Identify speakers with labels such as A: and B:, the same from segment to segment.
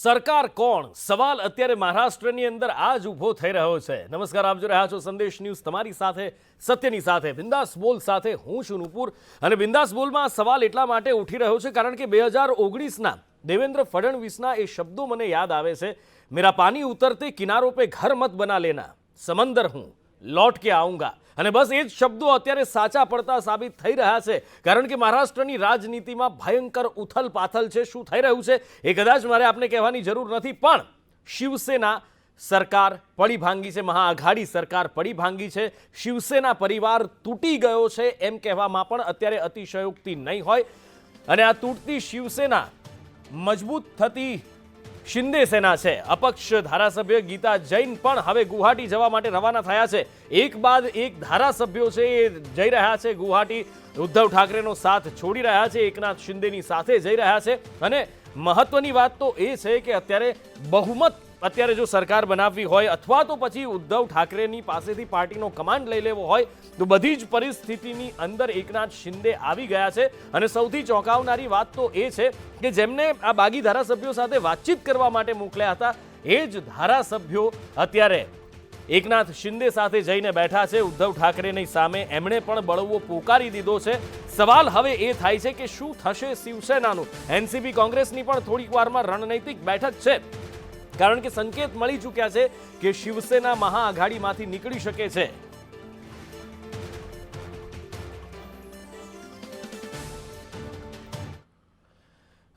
A: સરકાર કોણ? સવાલ અત્યારે મહારાષ્ટ્રની અંદર આ જ ઊભો થઈ રહ્યો છે. નમસ્કાર, આપ જોઈ રહ્યા છો સંદેશ ન્યૂઝ, તમારી સાથે સત્યની સાથે. બિંદાસ બોલ સાથે હું છું નુપુર. અને બિંદાસ બોલમાં સવાલ એટલા માટે ઉઠી રહ્યો છે કારણ કે 2019ના દેવેન્દ્ર ફડણવીસના એ શબ્દો મને યાદ આવે છે. મેરા પાણી ઉતરતે કિનારો પે ઘર મત બના લેના, સમંદર હું લौट के आऊंगा. અને બસ એ જ શબ્દો અત્યારે સાચા પડતા સાબિત થઈ રહ્યા છે કારણ કે મહારાષ્ટ્રની રાજનીતિમાં ભયંકર ઉથલ પાથલ છે. શું થઈ રહ્યું છે એ કદાચ મારે આપને કહેવાની જરૂર નથી, પણ શિવસેના સરકાર પડી ભાંગી છે, મહાઆઘાડી સરકાર પડી ભાંગી છે, શિવસેના પરિવાર તૂટી ગયો છે એમ કહેવામાં પણ અત્યારે અતિશયોક્તિ નહીં હોય. અને આ તૂટતી શિવસેના મજબૂત થતી શિંદે સેના છે. અપક્ષ ધારાસભ્ય ગીતા જૈન પણ હવે ગુવાહાટી જવા માટે રવાના થયા છે. એક બાદ એક ધારાસભ્યો છે એ જઈ રહ્યા છે ગુવાહાટી. ઉદ્ધવ ઠાકરેનો સાથ છોડી રહ્યા છે, એકનાથ શિંદેની સાથે જઈ રહ્યા છે. અને મહત્વની વાત તો એ છે કે અત્યારે બહુમત અત્યારે જો સરકાર બનાવવી હોય અથવા તો પછી ઉદ્ધવ ઠાકરેની પાસેથી પાર્ટીનો કમાન્ડ લઈ લેવો હોય તો બધી જ પરિસ્થિતિની અંદર એકનાથ શિંદે આવી ગયા છે. અને સૌથી ચોંકાવનારી વાત તો એ છે કે જેમને આ બાગી ધારાસભ્યો સાથે વાતચીત કરવા માટે મોકલ્યા હતા એ જ ધારાસભ્યો અત્યારે એકનાથ શિંદે સાથે જઈને બેઠા છે ઉદ્ધવ ઠાકરેની સામે. એમણે પણ બળવો પોકારી દીધો છે. સવાલ હવે એ થાય છે કે શું થશે શિવસેનાનું? એનસીપી કોંગ્રેસની પણ થોડીક વારમાં રણનૈતિક બેઠક છે કારણ કે સંકેત મળી ચૂક્યા છે કે શિવસેના મહાઆઘાડીમાંથી નીકળી શકે છે.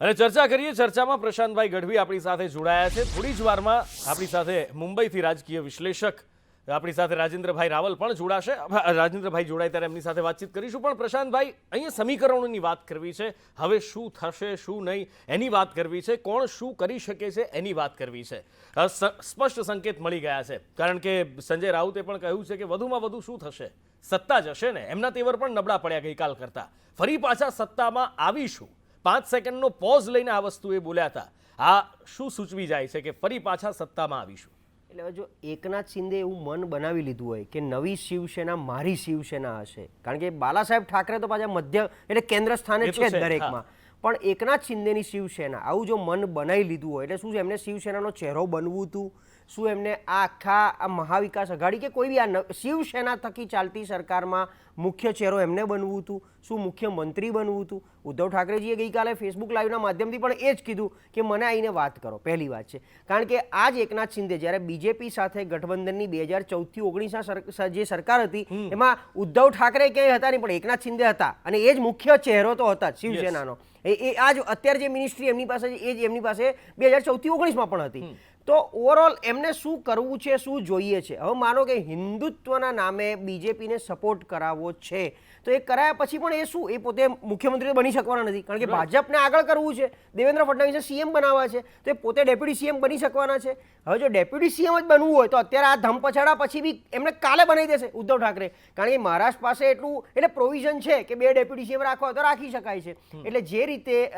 A: અને ચર્ચા કરીએ. ચર્ચામાં પ્રશાંતભાઈ ગઢવી આપણી સાથે જોડાયા છે. થોડી જ વારમાં આપણી સાથે મુંબઈથી રાજકીય વિશ્લેષક આપણી સાથે રાજેન્દ્રભાઈ રાવલ પણ જોડાશે. રાજેન્દ્રભાઈ જોડાય ત્યારે એમની સાથે વાતચીત કરીશું. પણ પ્રશાંતભાઈ, અહીંયા સમીકરણોની વાત કરવી છે, હવે શું થશે શું નહીં એની વાત કરવી છે, કોણ શું કરી શકે છે એની વાત કરવી છે. સ્પષ્ટ સંકેત મળી ગયા છે કારણ કે સંજય રાઉતે પણ કહ્યું છે કે વધુમાં વધુ શું થશે, સત્તા જ હશે ને. એમના તેવર પણ નબળા પડ્યા ગઈકાલ કરતા. ફરી પાછા સત્તામાં આવીશું. 5 સેકન્ડનો પોઝ લઈને આ વસ્તુ એ બોલ્યા હતા. આ શું સૂચવી જાય છે કે ફરી પાછા સત્તામાં આવીશું?
B: એટલે જો એકનાથ શિંદે એવું મન બનાવી લીધું હોય કે નવી શિવસેના મારી શિવસેના હશે, કારણ કે બાલાસાહેબ ઠાકરે તો પાછા મધ્ય એટલે કેન્દ્ર સ્થાને છે દરેકમાં, પણ એકનાથ શિંદેની શિવસેના આવું જો મન બનાવી લીધું હોય એટલે શું એમને શિવસેનાનો ચહેરો બનવું હતું? શું એમને આ આખા મહાવિકાસ અઘાડી કે કોઈ બી આ શિવસેના થકી ચાલતી સરકારમાં મુખ્ય ચહેરો એમને બનવું હતું? શું મુખ્યમંત્રી બનવું હતું? ઉદ્ધવ ઠાકરેજીએ ગઈકાલે ફેસબુક લાઈવના માધ્યમથી પણ એ જ કીધું કે મને આવીને વાત કરો. પહેલી વાત છે કારણ કે આ જ એકનાથ શિંદે જ્યારે બીજેપી સાથે ગઠબંધનની 2014થી 19 જે સરકાર હતી એમાં ઉદ્ધવ ઠાકરે ક્યાંય હતા નહીં, પણ એકનાથ શિંદે હતા અને એ જ મુખ્ય ચહેરો તો હતા શિવસેનાનો. એ આ જ અત્યારે જે મિનિસ્ટ્રી એમની પાસે એ જ એમની પાસે 2014થી 19માં પણ હતી. તો ઓવરઓલ એમને શું કરવું છે, શું જોઈએ છે? હવે માનો કે હિન્દુત્વના નામે બીજેપીને સપોર્ટ કરાવવો છે તો એ કરાયા પછી પણ એ શું, એ પોતે મુખ્યમંત્રી બની શકવાના નથી કારણ કે ભાજપને આગળ કરવું છે, દેવેન્દ્ર ફડણવીસને સીએમ બનાવવા છે તો એ પોતે ડેપ્યુટી સીએમ બની શકવાના છે. હવે જો ડેપ્યુટી સીએમ જ બનવું હોય તો અત્યારે આ ધમપછાડા પછી બી એમને કાલે બનાવી દેશે ઉદ્ધવ ઠાકરે, કારણ કે મહારાષ્ટ્ર પાસે એટલું એટલે પ્રોવિઝન છે કે 2 ડેપ્યુટી સીએમ રાખવા હોય તો રાખી શકાય છે. એટલે જે રીતે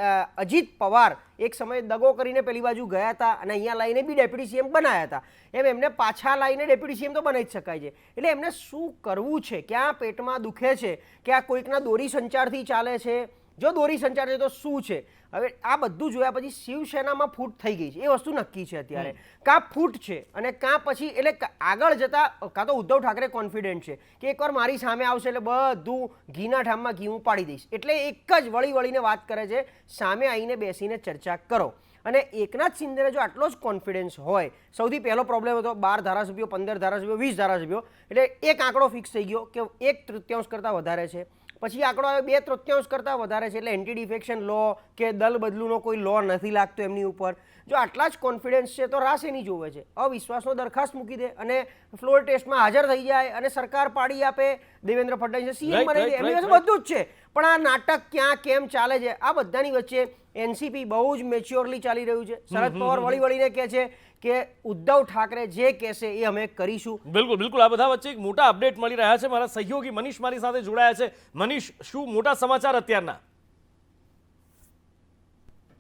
B: અજીત પવાર એક સમયે દગો કરીને પેલી બાજુ ગયા હતા અને અહીંયા લાઈને બી ડેપ્યુટી સીએમ બનાવ્યા હતા, એમ એમને પાછા લાઈને ડેપ્યુટી સીએમ તો બનાવી જ શકાય છે. એટલે એમને શું કરવું છે, ક્યાં પેટમાં દુખે છે, કે આ કોઈકના દોરી સંચારથી ચાલે છે? જો દોરી સંચાર છે તો શું છે? હવે આ બધું જોયા પછી શિવસેનામાં ફૂટ થઈ ગઈ છે એ વસ્તુ નક્કી છે અત્યારે. કાં ફૂટ છે અને કાં પછી એટલે આગળ જતા કાં તો ઉદ્ધવ ઠાકરે કોન્ફિડન્ટ છે કે એકવાર મારી સામે આવશે એટલે બધું ઘીના ઠામમાં ઘી હું પાડી દઈશ, એટલે એક જ વળીને વાત કરે છે, સામે આવીને બેસીને ચર્ચા કરો. અને એકનાથ શિંદેને જો આટલો જ કોન્ફિડન્સ હોય, સૌથી પહેલો પ્રોબ્લેમ હતો 12 ધારાસભ્યો, 15 ધારાસભ્યો, 20 ધારાસભ્યો, એટલે એક આંકડો ફિક્સ થઈ ગયો કે 1/3 કરતાં વધારે છે. પછી આંકડો આવે 2/3 કરતાં વધારે છે એટલે એન્ટી ડિફેક્શન લો કે દલ બદલુનો કોઈ લો નથી લાગતો એમની ઉપર. જો આટલા જ કોન્ફિડન્સ છે તો રાસ એની જોવે છે, અવિશ્વાસનો દરખાસ્ત મૂકી દે અને ફ્લોર ટેસ્ટમાં હાજર થઈ જાય અને સરકાર પાડી આપે, દેવેન્દ્ર ફડણવીસ સીએમ બનાવી દે, એમની પાસે બધું જ છે. પણ આ નાટક ક્યાં કેમ ચાલે છે? આ બધાની વચ્ચે એનસીપી બહુ જ મેચ્યોરલી ચાલી રહ્યું છે. શરદ પવાર વળીને કહે છે કે ઉદ્ધવ ઠાકરે જે કહેશે એ અમે કરીશું.
A: બિલકુલ બિલકુલ. આ બધા વચ્ચે એક મોટા અપડેટ મળી રહ્યા છે. મારા સહયોગી મનીષ મારી સાથે જોડાયા છે. મનીષ, શું મોટા સમાચાર અત્યારના?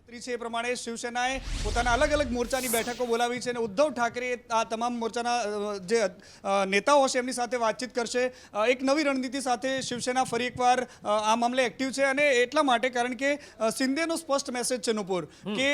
C: છે એ પ્રમાણે શિવસેનાએ પોતાના અલગ અલગ મોરચાની બેઠકો બોલાવી છે અને ઉદ્ધવ ઠાકરે આ તમામ મોરચાના જે નેતાઓ છે એમની સાથે વાતચીત કરશે. એક નવી રણનીતિ સાથે શિવસેના ફરી એકવાર આ મામલે એક્ટિવ છે અને એટલા માટે કારણ કે શિંદેનો સ્પષ્ટ મેસેજ છે નુપુર કે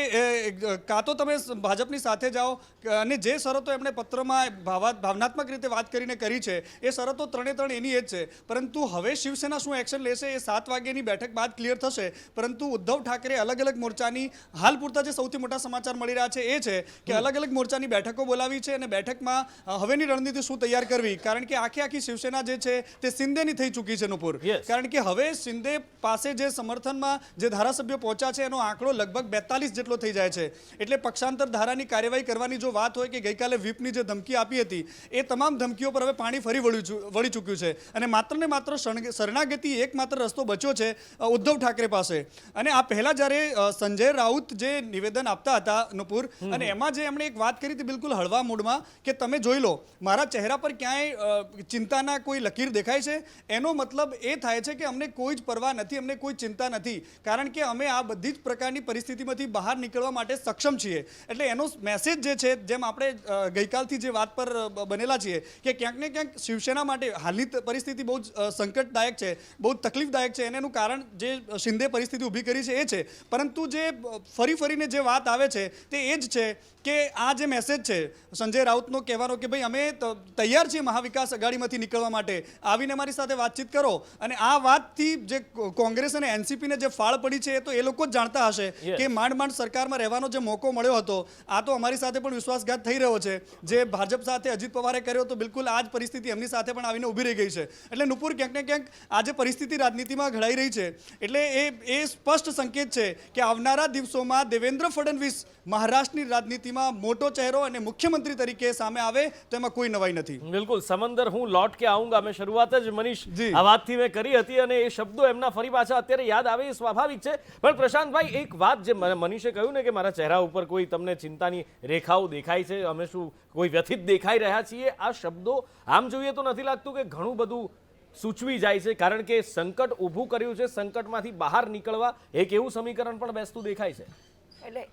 C: કાં તો તમે ભાજપની સાથે જાઓ અને જે શરતો એમણે પત્રમાં ભાવનાત્મક રીતે વાત કરીને કરી છે એ શરતો ત્રણે ત્રણ એની એ જ છે. પરંતુ હવે શિવસેના શું એક્શન લેશે એ 7 વાગ્યાની બેઠક બાદ ક્લિયર થશે. પરંતુ ઉદ્ધવ ઠાકરે અલગ અલગ મોરચાની હાલ પૂરતા જે સૌથી મોટા સમાચાર મળી રહ્યા છે એ છે કે અલગ અલગ મોરચાની બેઠકો બોલાવી છે અને બેઠકમાં હવેની રણનીતિ શું તૈયાર કરવી, કારણ કે આખી શિવસેના જે છે તે શિંદેની થઈ ચૂકી છે નુપુર. કારણ કે હવે શિંદે પાસે જે સમર્થનમાં જે ધારાસભ્યો પહોંચ્યા છે એનો આંકડો લગભગ 42 જેટલો થઈ જાય છે. એટલે પક્ષાંતર ધારાની કાર્યવાહી કરવાની જો વાત હોય કે ગઈકાલે વ્હીપની જે ધમકી આપી હતી એ તમામ ધમકીઓ પર હવે પાણી ફરી વળી ચૂક્યું છે અને માત્ર ને માત્ર શરણાગતિ એકમાત્ર રસ્તો બચ્યો છે ઉદ્ધવ ઠાકરે પાસે. અને આ પહેલા જ્યારે સંજય રાઉત જે નિવેદન આપતા હતા નુપુર અને એમાં જે એમણે એક વાત કરી હતી બિલકુલ હળવા મૂડમાં કે તમે જોઈ લો મારા ચહેરા પર ક્યાંય ચિંતાના કોઈ લકીર દેખાય છે, એનો મતલબ એ થાય છે કે અમને કોઈ જ પરવા નથી, અમને કોઈ ચિંતા નથી, કારણ કે અમે આ બધી જ પ્રકારની પરિસ્થિતિમાંથી બહાર નીકળવા માટે સક્ષમ છીએ. એટલે એનો મેસેજ જે છે, જેમ આપણે ગઈકાલથી જે વાત પર બનેલા છીએ કે ક્યાંક ને ક્યાંક શિવસેના માટે હાલની પરિસ્થિતિ બહુ જ સંકટદાયક છે, બહુ તકલીફદાયક છે અને એનું કારણ જે શિંદે પરિસ્થિતિ ઊભી કરી છે એ છે. પરંતુ જે ફરીને જે વાત આવે છે તે એ જ છે કે આ જે મેસેજ છે સંજય રાઉતનો કહેવાનો કે ભાઈ અમે તૈયાર છીએ મહાવિકાસ અઘાડીમાંથી નીકળવા માટે, આવીને મારી સાથે વાતચીત કરો. અને આ વાતથી જે કોંગ્રેસ અને એનસીપીને જે ફાળ પડી છે એ તો એ લોકો જ જાણતા હશે કે માંડ સરકારમાં રહેવાનો જે મોકો મળ્યો હતો આ તો અમારી સાથે પણ વિશ્વાસઘાત થઈ રહ્યો છે. જે ભાજપ સાથે અજીત પવારે કર્યો તો બિલકુલ આ જ પરિસ્થિતિ એમની સાથે પણ આવીને ઊભી રહી ગઈ છે. એટલે નુપુર ક્યાંક ને ક્યાંક આ જે પરિસ્થિતિ રાજનીતિમાં ઘડાઈ રહી છે એટલે એ સ્પષ્ટ સંકેત છે કે આવનારા દિવસોમાં દેવેન્દ્ર ફડણવીસ મહારાષ્ટ્રની રાજનીતિમાં મોટો ચહેરો અને મુખ્યમંત્રી તરીકે સામે આવે તો એમાં કોઈ નવાઈ નથી.
A: બિલકુલ સમંદર હું લौट के आऊंगा મેં શરૂઆત જ મનીષ આ વાતથી મેં કરી હતી અને એ શબ્દો એમના ફરી પાછા અત્યારે યાદ આવે એ સ્વાભાવિક છે. પણ પ્રશાંતભાઈ એક વાત જે મનીષે કહ્યું ને કે મારા ચહેરા ઉપર કોઈ તમને ચિંતાની રેખાઓ દેખાય છે, અમે શું કોઈ વ્યથિત દેખાઈ રહ્યા છીએ, આ શબ્દો આમ જોઈએ તો નથી લાગતું કે ઘણું બધું સૂચવી જાય છે, કારણ કે સંકટ ઊભું કર્યું છે, સંકટમાંથી બહાર નીકળવા એક એવું સમીકરણ પણ બેસતું દેખાય છે.
B: એટલે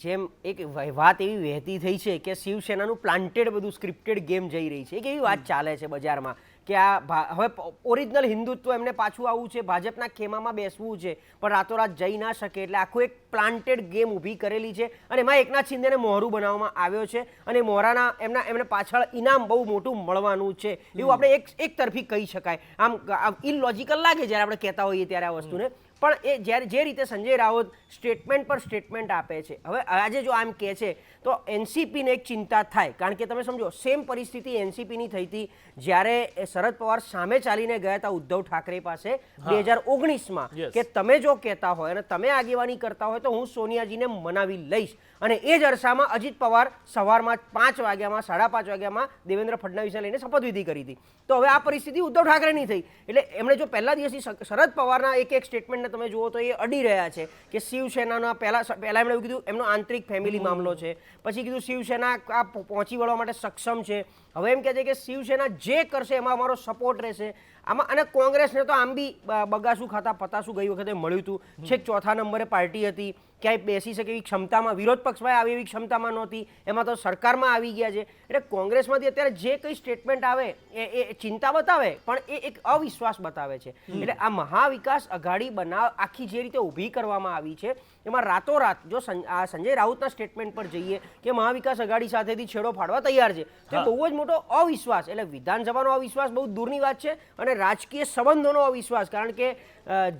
B: જેમ એક વાત એવી વહેતી થઈ છે કે શિવસેનાનું પ્લાન્ટેડ બધું સ્ક્રિપ્ટેડ ગેમ જઈ રહી છે, એક એવી વાત ચાલે છે બજારમાં કે આ હવે ઓરિજિનલ હિન્દુત્વ એમને પાછું આવવું છે, ભાજપના ખેમામાં બેસવું છે, પણ રાતોરાત જઈ ના શકે એટલે આખું એક પ્લાન્ટેડ ગેમ ઊભી કરેલી છે અને એમાં એકનાથ શિંદેને મોહરું બનાવવામાં આવ્યો છે અને મોહરાના એમને પાછળ ઇનામ બહુ મોટું મળવાનું છે એવું આપણે એક તરફી કહી શકાય. આમ ઇલોજિકલ લાગે જ્યારે આપણે કહેતા હોઈએ ત્યારે આ વસ્તુને, પણ એ જ્યારે જે રીતે સંજય રાઉત સ્ટેટમેન્ટ પર સ્ટેટમેન્ટ આપે છે, હવે આજે જો આમ કહે છે તો એનસીપીને એક ચિંતા થાય, કારણ કે તમે સમજો સેમ પરિસ્થિતિ એનસીપીની થઈ હતી જ્યારે શરદ પવાર સામે ચાલીને ગયા હતા ઉદ્ધવ ઠાકરે પાસે 2019માં કે તમે જો કહેતા હોય અને તમે આગેવાની કરતા હોય તો હું સોનિયાજીને મનાવી લઈશ. અને એ જ અરસામાં અજીત પવાર સવારમાં 5 વાગ્યામાં 5:30 વાગ્યામાં દેવેન્દ્ર ફડણવીસને લઈને શપથવિધિ કરી હતી. તો હવે આ પરિસ્થિતિ ઉદ્ધવ ઠાકરેની થઈ એટલે એમણે જો પહેલા દિવસથી શરદ પવારના એક સ્ટેટમેન્ટને તમે જુઓ તો એ અડી રહ્યા છે કે શિવસેનાના પહેલા એમણે એવું કીધું એમનો આંતરિક ફેમિલી મામલો છે, પછી કીધું શિવસેના આ પહોંચી વળવા માટે સક્ષમ છે, હવે એમ કહે છે કે શિવસેના જે કરશે એમાં અમારો સપોર્ટ રહેશે. આમાં અને કોંગ્રેસને તો આમ બી બગાસું ખાતા પતાસું ગઈ વખતે મળ્યું હતું, છેક 4થા નંબરે પાર્ટી હતી, ક્યાંય બેસી શકે એવી ક્ષમતામાં, વિરોધ પક્ષમાં આવી એવી ક્ષમતામાં નહોતી, એમાં તો સરકારમાં આવી ગયા છે. એટલે કોંગ્રેસમાંથી અત્યારે જે કંઈ સ્ટેટમેન્ટ આવે એ ચિંતા બતાવે પણ એ એક અવિશ્વાસ બતાવે છે. એટલે આ મહાવિકાસ અઘાડી આખી જે રીતે ઊભી કરવામાં આવી છે એમાં રાતોરાત જો આ સંજય રાઉતના સ્ટેટમેન્ટ પર જઈએ કે મહાવિકાસ અઘાડી સાથેથી છેડો ફાડવા તૈયાર છે તો બહુ જ મોટો અવિશ્વાસ, એટલે વિધાનસભાનો અવિશ્વાસ બહુ દૂરની વાત છે અને રાજકીય સંબંધોનો અવિશ્વાસ, કારણ કે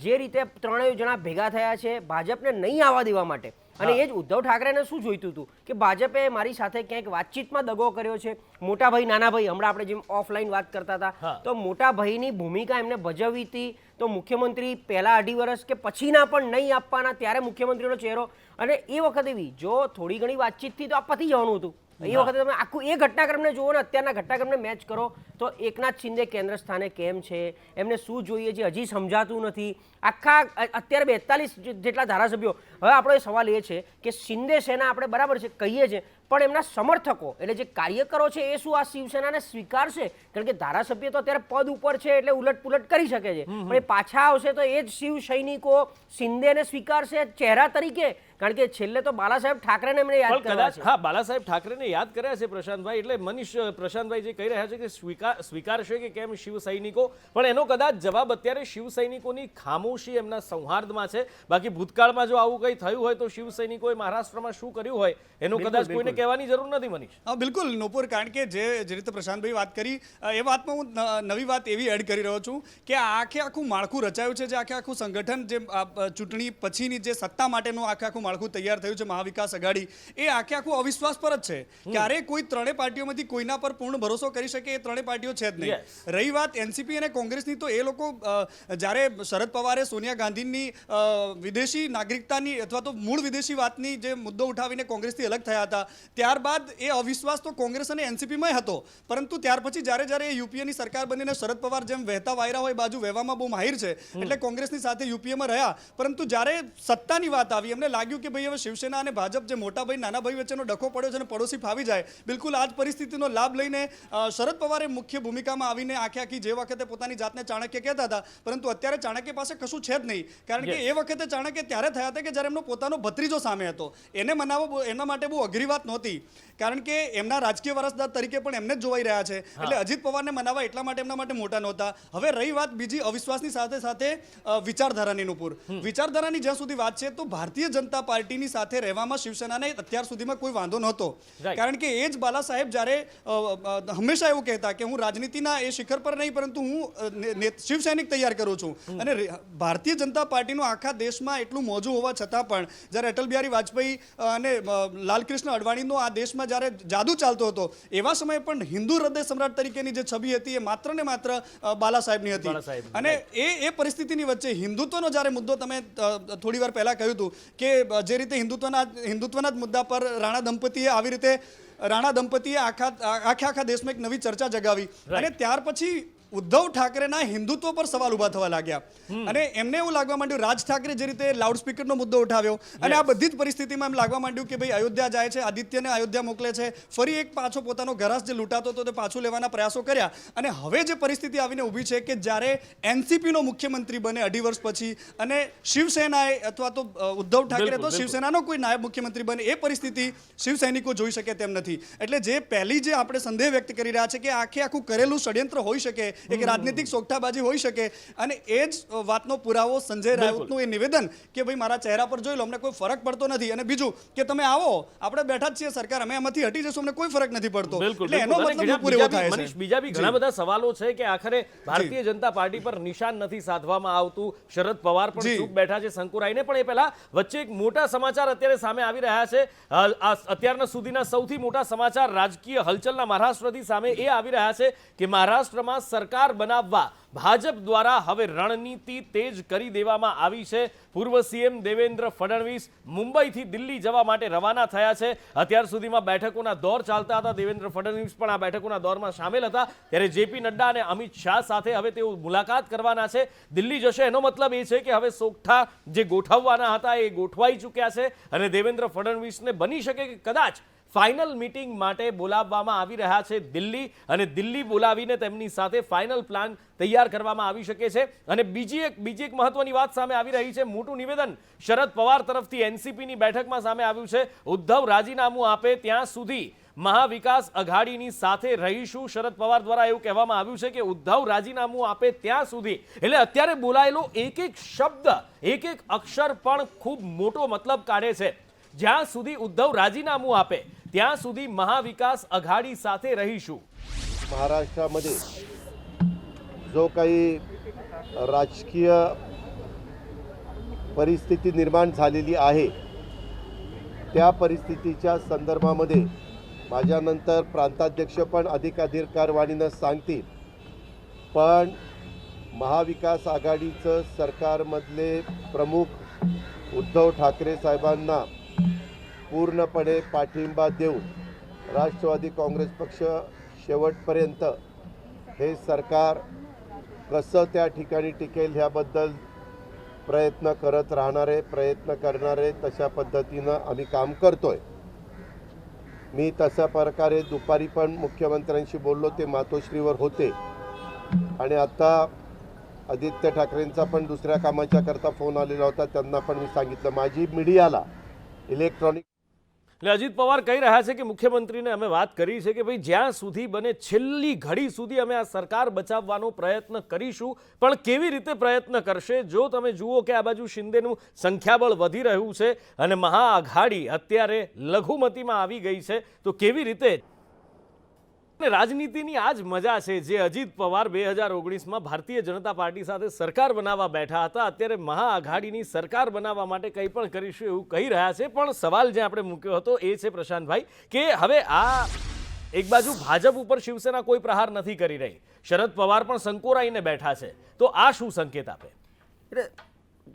B: જે રીતે ત્રણેય જણા ભેગા થયા છે ભાજપને નહીં આવવા દેવા માટે. અને એ જ ઉદ્ધવ ઠાકરેને શું જોઈતું હતું કે ભાજપે મારી સાથે ક્યાંક વાતચીતમાં દગો કર્યો છે, મોટા ભાઈ નાના ભાઈ, હમણાં આપણે જેમ ઓફલાઈન વાત કરતા હતા તો મોટા ભાઈની ભૂમિકા એમને ભજવવી હતી. તો મુખ્યમંત્રી પહેલા 2.5 વર્ષ કે પછીના પણ નહીં આપવાના, ત્યારે મુખ્યમંત્રીનો ચહેરો, અને એ વખતે બી જો થોડી ઘણી વાતચીતથી તો આ પતી જવાનું હતું. એ વખતે તમે આખું એ ઘટનાક્રમને જુઓ ને અત્યારના ઘટનાક્રમને મેચ કરો તો એકનાથ શિંદે કેન્દ્ર સ્થાને કેમ છે, એમને શું જોઈએ છે હજી સમજાતું નથી. આખા અત્યારે 42 જેટલા ધારાસભ્યો, હવે આપણો એ સવાલ એ છે કે શિંદે સેના આપણે બરાબર છે કહીએ છીએ પણ એમના સમર્થકો એટલે જે કાર્યકરો છે એ શું આ શિવસેનાને સ્વીકારશે? કારણ કે ધારાસભ્ય તો અત્યારે પદ ઉપર છે એટલે ઉલટપુલટ કરી શકે છે, પણ એ પાછા આવશે તો એ જ શિવ સૈનિકો શિંદેને સ્વીકારશે ચહેરા તરીકે? કારણ કે છેલ્લે તો બાલાસાહેબ ઠાકરેને એમને યાદ
A: પણ
B: કર્યા
A: કદાચ
B: છે.
A: હા બાલાસાહેબ ઠાકરેને યાદ કર્યા છે પ્રશાંતભાઈ, એટલે મનીષ પ્રશાંતભાઈ જે કહી રહ્યા છે કે સ્વીકારશે કે કેમ શિવ સૈનિકો, પણ એનો કદાચ જવાબ અત્યારે શિવ સૈનિકોની ખામોશી એમના સંવાદમાં છે. બાકી ભૂતકાળમાં જો આવું કંઈ થયું હોય તો શિવ સૈનિકોએ મહારાષ્ટ્રમાં શું કર્યું હોય એનું કદાચ કોઈને કહેવાની જરૂર નથી મનીષ.
C: હા બિલકુલ નૂપુર, કારણ કે જે રીતે પ્રશાંતભાઈ વાત કરી એ વાતમાં હું નવી વાત એવી એડ કરી રહ્યો છું કે આખું માળખું રચાયું છે, જે આખું સંગઠન જે ચૂંટણી પછીની જે સત્તા માટેનું આખું માળખું તૈયાર થયું છે મહાવિકાસ આઘાડી, એ આખું અવિશ્વાસ પર જ છે. ક્યારે કોઈ ત્રણેય પાર્ટીઓમાંથી કોઈના પર પૂર્ણ ભરોસો કરી શકે એ ત્રણેય પાર્ટીઓ છે જ નહીં. રહી વાત એનસીપી અને કોંગ્રેસની, તો એ લોકો જ્યારે શરદ પવારે સોનિયા ગાંધીની વિદેશી નાગરિકતાની અથવા તો મૂળ વિદેશી વાતની જે મુદ્દો ઉઠાવીને કોંગ્રેસથી અલગ થયા હતા, ત્યારબાદ એ અવિશ્વાસ તો કોંગ્રેસ અને એનસીપીમાં હતો, પરંતુ ત્યાર પછી જ્યારે યુપીએની સરકાર બનીને શરદ પવાર જેમ વહેતા વાયરા હોય બાજુ વહેવામાં બહુ માહિર છે એટલે કોંગ્રેસની સાથે યુપીએમાં રહ્યા, પરંતુ જ્યારે સત્તાની વાત આવી એમને લાગ્યું કે ભાઈ હવે શિવસેના અને ભાજપ જે મોટા ભાઈ નાના ભાઈ વચ્ચેનો ડખો પડ્યો છે અને પડોશી ફાવી જાય, બિલકુલ આ જ પરિસ્થિતિનો લાભ લઈને શરદ પવારે મુખ્ય ભૂમિકામાં આવીને આખી જે વખતે પોતાની જાતને ચાણક્ય કહેતા હતા, પરંતુ અત્યારે ચાણક્ય પાસે કશું છે જ નહીં. કારણ કે એ વખતે ચાણક્ય ત્યારે થયા હતા કે જ્યારે એમનો પોતાનો ભત્રીજો સામે હતો, એને મનાવવો એના માટે બહુ અઘરી વાત નહોતી, કારણ કે એમના રાજકીય વારસદાર તરીકે પણ એમને જ જોવાઈ રહ્યા છે, એટલે અજીત પવારને મનાવવા એટલા માટે એમના માટે મોટા નહોતા. હવે રહી વાત બીજી અવિશ્વાસની સાથે સાથે વિચારધારાની નૂપુર, વિચારધારાની જ્યાં સુધી વાત છે તો ભારતીય જનતા પાર્ટીની સાથે રહેવામાં શિવસેનાને અત્યાર સુધીમાં કોઈ વાંધો નહોતો, કારણ કે એ જ બાલા સાહેબ જ્યારે હંમેશા એવું કહેતા કે હું રાજનીતિના એ શિખર પર નહીં પરંતુ હું શિવસૈનિક તૈયાર કરું છું, અને ભારતીય જનતા પાર્ટીનું આખા દેશમાં એટલું મોજું હોવા છતાં પણ જ્યારે અટલ બિહારી વાજપેયી અને લાલકૃષ્ણ અડવાણીનો આ દેશમાં જ્યારે જાદુ ચાલતો હતો એવા સમયે પણ હિન્દુ હૃદય સમ્રાટ તરીકેની જે છબી હતી એ માત્ર ને માત્ર બાલા સાહેબની હતી. અને એ પરિસ્થિતિની વચ્ચે હિન્દુત્વનો જ્યારે મુદ્દો તમે થોડી વાર પહેલા કહ્યું હતું કે જે રીતે હિન્દુત્વના જ મુદ્દા પર રાણા દંપતીએ આખા દેશમાં એક નવી ચર્ચા જગાવી, અને ત્યાર પછી ઉદ્ધવ ઠાકરેના હિન્દુત્વ પર સવાલ ઉભા થવા લાગ્યા, અને એમને એવું લાગવા માંડ્યું રાજ ઠાકરે જે રીતે લાઉડસ્પીકરનો મુદ્દો ઉઠાવ્યો, અને આ બધી જ પરિસ્થિતિમાં એમ લાગવા માંડ્યું કે ભાઈ અયોધ્યા જાય છે, આદિત્યને અયોધ્યા મોકલે છે, ફરી એક પાછો પોતાનો ઘરાસ જે લૂંટાતો હતો તે પાછું લેવાના પ્રયાસો કર્યા, અને હવે જે પરિસ્થિતિ આવીને ઊભી છે કે જ્યારે એનસીપીનો મુખ્યમંત્રી બને 2.5 વર્ષ પછી, અને શિવસેનાએ અથવા તો ઉદ્ધવ ઠાકરે તો શિવસેનાનો કોઈ નાયબ મુખ્યમંત્રી બને, એ પરિસ્થિતિ શિવસૈનિકો જોઈ શકે તેમ નથી. એટલે જે પહેલી જે આપણે સંદેહ વ્યક્ત કરી રહ્યા છે કે આખું કરેલું ષડયંત્ર હોઈ શકે, એક રાજનીતિક સોગઠાબાજી હોઈ શકે, અને એ જ વાતનો પુરાવો સંજય રાઉતનું એ નિવેદન કે ભાઈ મારા ચહેરા પર જોઈ લો, અમને કોઈ ફરક પડતો નથી, અને બીજું કે તમે આવો આપણે બેઠા જ છીએ સરકાર, અમે એમાંથી હટી જશું, અમને કોઈ ફરક નથી પડતો. એટલે એનો મતલબ પૂરો થાય છે.
A: બીજા બી ઘણા બધા સવાલો છે કે આખરે ભારતીય જનતા પાર્ટી પર નિશાન નથી સાધવામાં આવતું, શરદ પવાર પણ ચૂપ બેઠા છે સંકુરાઈને, પણ એ પહેલા વચ્ચે એક મોટા સમાચાર અત્યારે સામે આવી રહ્યા છે. અત્યારના સુધીના સૌથી મોટા સમાચાર રાજકીય હલચલના મહારાષ્ટ્રથી સામે એ આવી રહ્યા છે કે મહારાષ્ટ્રમાં સરકાર બનાવવા ભાજપ દ્વારા હવે રણનીતિ તેજ કરી દેવામાં આવી છે. પૂર્વ સીએમ દેવેન્દ્ર ફડણવીસ મુંબઈથી દિલ્હી જવા માટે રવાના થયા છે. અત્યાર સુધીમાં બેઠકોના દોર ચાલતા હતા, દેવેન્દ્ર ફડણવીસ પણ આ બેઠકોના દોરમાં સામેલ હતા, ત્યારે જેપી નડ્ડા અને અમિત શાહ સાથે હવે તેઓ મુલાકાત કરવાના છે, દિલ્હી જશે. એનો મતલબ એ છે કે હવે સોગઠા જે ગોઠવવાના હતા એ ગોઠવાઈ ચૂક્યા છે, અને દેવેન્દ્ર ફડણવીસને બની શકે કે કદાચ ફાઇનલ મીટિંગ માટે બોલાવવામાં આવી રહ્યા છે દિલ્હી, અને દિલ્હી બોલાવીને તેમની સાથે ફાઇનલ પ્લાન તૈયાર કરવામાં આવી શકે છે. અને બીજી એક મહત્વની વાત સામે આવી રહી છે, મોટું નિવેદન શરદ પવાર તરફથી એનસીપીની બેઠકમાં સામે આવ્યું છે. ઉદ્ધવ રાજીનામું આપે ત્યાં સુધી મહાવિકાસ અઘાડીની સાથે રહીશું. શરદ પવાર દ્વારા એવું કહેવામાં આવ્યું છે કે ઉદ્ધવ રાજીનામું આપે ત્યાં સુધી, એટલે અત્યારે બોલાયેલો એક શબ્દ, એક અક્ષર પણ ખૂબ મોટો મતલબ કાઢે છે. જ્યાં સુધી ઉદ્ધવ રાજીનામું આપે ત્યાં સુધી મહાવિકાસ અઘાડી સાથે રહીશું.
D: महाराष्ट्रामध्ये जो काही राजकीय परिस्थिती निर्माण झालेली आहे त्या परिस्थितीच्या संदर्भामध्ये माझ्यानंतर प्रांताध्यक्ष पण अधिकारवाणीनं सांगतील, पण महाविकास आघाडीचं सरकारमधले प्रमुख उद्धव ठाकरे साहेबांना पूर्णपणे पाठिंबा देऊन राष्ट्रवादी काँग्रेस पक्ष शेवटपर्यंत हे सरकार कसं त्या ठिकाणी टिकेल ह्याबद्दल प्रयत्न करत राहणारे, प्रयत्न करणारे, तशा पद्धतीनं आम्ही काम करतोय. मी तशा प्रकारे दुपारी पण मुख्यमंत्र्यांशी बोललो, ते मातोश्रीवर होते आणि आता आदित्य ठाकरेंचा पण दुसऱ्या कामाच्या करता फोन आलेला होता, त्यांना पण मी सांगितलं माझी મીડિયાला ઇલેક્ટ્રોનિક
A: એટલે અજીત પવાર કહી રહ્યા છે કે મુખ્યમંત્રીને અમે વાત કરી છે કે ભાઈ જ્યાં સુધી બને છેલ્લી ઘડી સુધી અમે આ સરકાર બચાવવાનો પ્રયત્ન કરીશું, પણ કેવી રીતે પ્રયત્ન કરશે? જો તમે જુઓ કે આ બાજુ શિંદેનું સંખ્યાબળ વધી રહ્યું છે અને મહાઆઘાડી અત્યારે લઘુમતીમાં આવી ગઈ છે, તો કેવી રીતે રાજનીતિની આ જ મજા છે જે અજીત પવાર 2019માં ભારતીય જનતા પાર્ટી સાથે સરકાર બનાવવા બેઠા હતા, અત્યારે મહાઆઘાડીની સરકાર બનાવવા માટે કંઈ પણ કરીશું એવું કહી રહ્યા છે. પણ સવાલ જે આપણે મૂક્યો હતો એ છે પ્રશાંતભાઈ કે હવે આ એક બાજુ ભાજપ ઉપર શિવસેના કોઈ પ્રહાર નથી કરી રહી, શરદ પવાર પણ સંકોરાઈને બેઠા છે, તો આ શું સંકેત આપે?
B: એટલે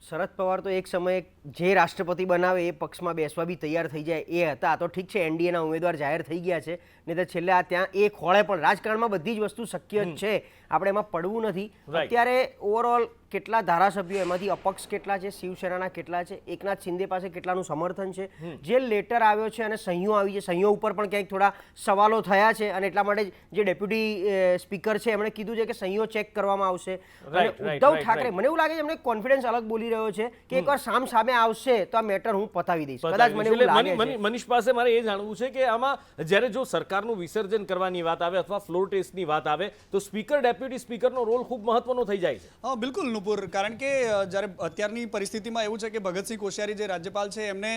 B: શરદ પવાર તો એક સમયે જે રાષ્ટ્રપતિ બનાવે એ પક્ષમાં બેસવા બી તૈયાર થઈ જાય એ હતા. આ તો ઠીક છે, એનડીએના ઉમેદવાર જાહેર થઈ ગયા છે, નહીં તો છેલ્લે આ ત્યાં એ ખોળે પણ રાજકારણમાં બધી જ વસ્તુ શક્ય જ છે, આપણે એમાં પડવું નથી. અત્યારે ઓવરઓલ કેટલા ધારાસભ્યો, એમાંથી અપક્ષ કેટલા છે, શિવસેનાના કેટલા છે, એકનાથ શિંદે પાસે કેટલાનું સમર્થન છે, જે લેટર આવ્યો છે અને સહીઓ આવી છે, સહીઓ ઉપર પણ ક્યાંક થોડા સવાલો થયા છે અને એટલા માટે જે ડેપ્યુટી સ્પીકર છે એમણે કીધું છે કે સહીઓ ચેક કરવામાં આવશે. અને ઉદ્ધવ ઠાકરે, મને એવું લાગે છે એમને કોન્ફિડન્સ અલગ બોલી રહ્યો છે કે એકવાર સામે આવશે તો આ મેટર હું પતાવી દઈશ. કદાચ મને એવું લાગે છે.
A: મનીષ પાસે મારે એ જાણવું છે કે આમાં જ્યારે જો સરકારનું વિસર્જન કરવાની વાત આવે અથવા ફ્લોર ટેસ્ટની વાત આવે તો સ્પીકર, ડેપ્યુટી સ્પીકરનો રોલ ખૂબ મહત્વનો થઈ જાય છે.
C: હા બિલકુલ નુપુર, કારણ કે જ્યારે અત્યારની પરિસ્થિતિમાં એવું છે કે ભગતસિંહ કોશ્યારી જે રાજ્યપાલ છે એમને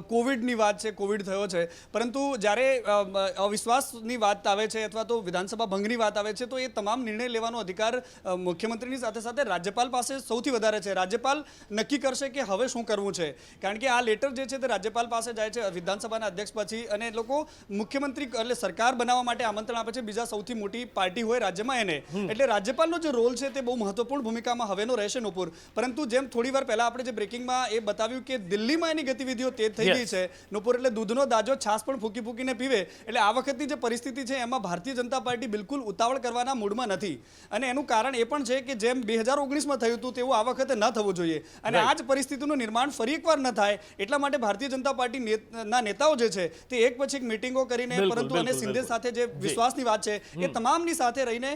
C: કોવિડની વાત છે, કોવિડ થયો છે, પરંતુ જ્યારે અવિશ્વાસની વાત આવે છે અથવા તો વિધાનસભા ભંગની વાત આવે છે તો એ તમામ નિર્ણય લેવાનો અધિકાર મુખ્યમંત્રીની સાથે સાથે રાજ્યપાલ પાસે સૌથી વધારે છે. રાજ્યપાલ નક્કી કરશે કે હવે શું કરવું છે, કારણ કે આ લેટર જે છે તે રાજ્યપાલ પાસે જાય છે વિધાનસભાના અધ્યક્ષ પછી, અને લોકો મુખ્યમંત્રી એટલે સરકાર બનાવવા માટે આમંત્રણ આપે છે બીજા સૌથી મોટી પાર્ટી હોય રાજ્યમાં એને, એટલે રાજ્યપાલનો જે રોલ છે તે બહુ મહત્વપૂર્ણ ભૂમિકામાં હવેનો રહેશે નુપુર. પરંતુ જેમ થોડી વાર પહેલા આપણે જે બ્રેકિંગમાં એ બતાવ્યું કે દિલ્હીમાં એની ગતિવિધિઓ તેજ થઈ ગઈ છે નુપુર, એટલે દૂધનો દાજો છાસ પણ ફૂકી ફૂકીને પીવે. એટલે આ વખતની જે પરિસ્થિતિ છે એમાં ભારતીય જનતા પાર્ટી બિલકુલ ઉતાવળ કરવાના મૂડમાં નથી, અને એનું કારણ એ પણ છે કે જેમ 2019માં થયું હતું તેવું આ વખતે ન થવું જોઈએ, અને આ જ પરિસ્થિતિનું નિર્માણ ફરી એકવાર ન થાય એટલા માટે ભારતીય જનતા પાર્ટીના નેતાઓ જે છે તે એક પછી એક મીટિંગો કરીને, પરંતુ અને શિંદે સાથે જે વિશ્વાસની વાત છે એ તમામની સાથે રહીને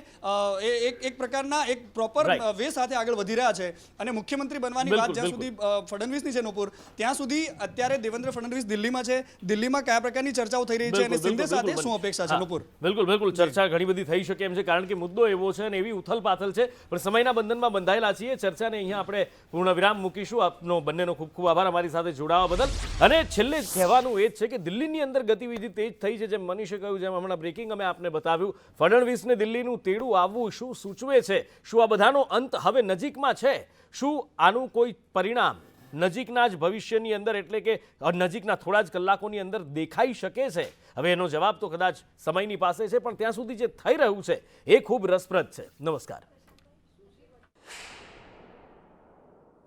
C: એક પ્રકારના એક પ્રોપર વે સાથે આગળ વધી રહ્યા છે. અને મુખ્યમંત્રી બનવાની વાત જ્યાં સુધી ફડણવીસની છે નુપુર, ત્યાં સુધી અત્યારે દેવેન્દ્ર ફડણવીસ દિલ્હીમાં છે, દિલ્હીમાં કયા પ્રકારની ચર્ચાઓ થઈ રહી છે અને શિંદે સાથે શું અપેક્ષા છે નુપુર?
A: બિલકુલ ચર્ચા ઘણી બધી થઈ શકે એમ છે, કારણ કે મુદ્દો એવો છે અને એવી ઉથલપાથલ છે, પણ સમયના બંધનમાં બંધાયેલા છીએ. ચર્ચાને અહીંયા આપણે પૂર્ણ વિરામ મૂકીશું. આપનો બંનેનો ખૂબ ખૂબ આભાર અમારી સાથે જોડાવા બદલ. અને છેલ્લે કહેવાનું એ જ છે કે દિલ્હીની અંદર ગતિવિધિ તેજ થઈ છે, જેમ મનીષે કહ્યું, જેમ હમણાં બ્રેકિંગ અમે આપને બતાવ્યું. ફડણવીસને દિલ્હીનું તેડું આવવું શું સૂચવે છે? શું આ બધાનો અંત હવે નજીકમાં છે? શું આનું કોઈ પરિણામ નજીકના જ ભવિષ્યની અંદર, એટલે કે નજીકના થોડા જ કલાકોની અંદર દેખાઈ શકે છે? હવે એનો જવાબ તો કદાચ સમયની પાસે છે, પણ ત્યાં સુધી જે થઈ રહ્યું છે એ ખૂબ રસપ્રદ છે. નમસ્કાર.